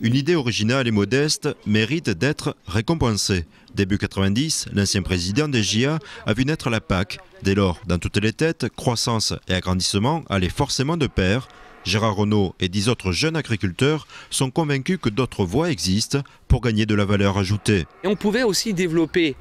Une idée originale et modeste mérite d'être récompensée. Début 90, l'ancien président des JA a vu naître la PAC. Dès lors, dans toutes les têtes, croissance et agrandissement allaient forcément de pair. Gérard Renaud et 10 autres jeunes agriculteurs sont convaincus que d'autres voies existent pour gagner de la valeur ajoutée. Et on pouvait aussi développer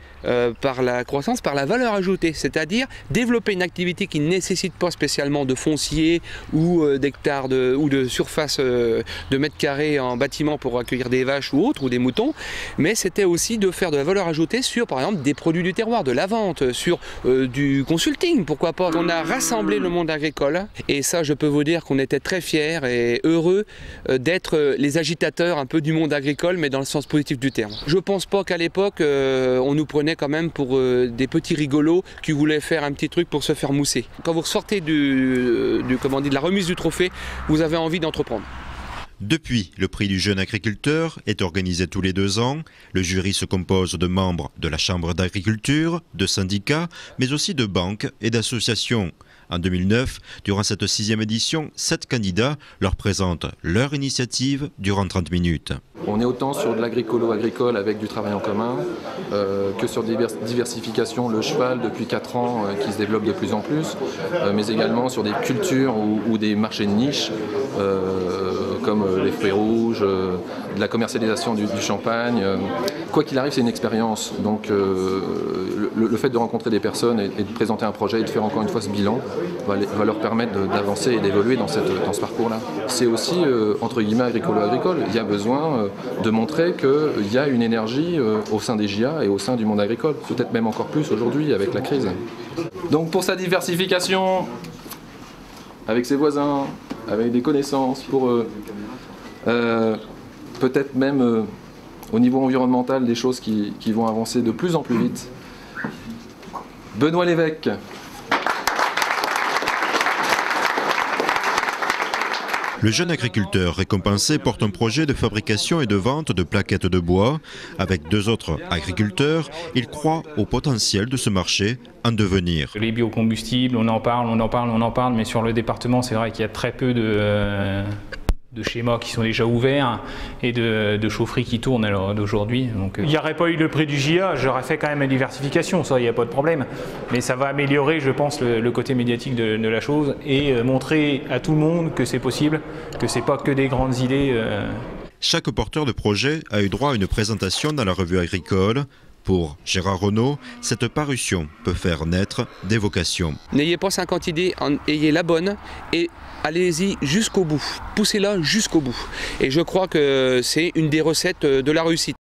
par la croissance, par la valeur ajoutée, c'est-à-dire développer une activité qui ne nécessite pas spécialement de foncier ou d'hectares ou de surface de mètres carrés en bâtiment pour accueillir des vaches ou autres, ou des moutons, mais c'était aussi de faire de la valeur ajoutée sur, par exemple, des produits du terroir, de la vente, sur du consulting, pourquoi pas. On a rassemblé le monde agricole et ça, je peux vous dire qu'on était très fiers et heureux d'être les agitateurs un peu du monde agricole, mais dans le sens positif du terme. Je pense pas qu'à l'époque, on nous prenait quand même pour des petits rigolos qui voulaient faire un petit truc pour se faire mousser. Quand vous sortez de la remise du trophée, vous avez envie d'entreprendre. Depuis, le prix du jeune agriculteur est organisé tous les 2 ans. Le jury se compose de membres de la Chambre d'agriculture, de syndicats, mais aussi de banques et d'associations. En 2009, durant cette 6e édition, 7 candidats leur présentent leur initiative durant 30 minutes. On est autant sur de l'agricolo-agricole avec du travail en commun que sur diversification, le cheval depuis 4 ans qui se développe de plus en plus, mais également sur des cultures ou des marchés de niche comme les fruits rouges, de la commercialisation du champagne. Quoi qu'il arrive, c'est une expérience. Donc le fait de rencontrer des personnes et de présenter un projet et de faire encore une fois ce bilan va leur permettre d'avancer et d'évoluer dans ce parcours-là. C'est aussi, entre guillemets, agricolo-agricole. Il y a besoin de montrer qu'il y a une énergie au sein des JA et au sein du monde agricole, peut-être même encore plus aujourd'hui avec la crise. Donc pour sa diversification, avec ses voisins, avec des connaissances, pour peut-être même au niveau environnemental des choses qui vont avancer de plus en plus vite. Benoît Lévesque. Le jeune agriculteur récompensé porte un projet de fabrication et de vente de plaquettes de bois. Avec 2 autres agriculteurs, il croit au potentiel de ce marché en devenir. Les biocombustibles, on en parle, mais sur le département, c'est vrai qu'il y a très peu de schémas qui sont déjà ouverts et de chaufferies qui tournent à l'heure d'aujourd'hui. Il n'y aurait pas eu le prix du JA, j'aurais fait quand même la diversification, ça, il n'y a pas de problème. Mais ça va améliorer, je pense, le côté médiatique de la chose et montrer à tout le monde que c'est possible, que c'est pas que des grandes idées. Chaque porteur de projet a eu droit à une présentation dans la revue agricole. Pour Gérard Renaud, cette parution peut faire naître des vocations. N'ayez pas 50 idées, ayez la bonne et allez-y jusqu'au bout. Poussez-la jusqu'au bout. Et je crois que c'est une des recettes de la réussite.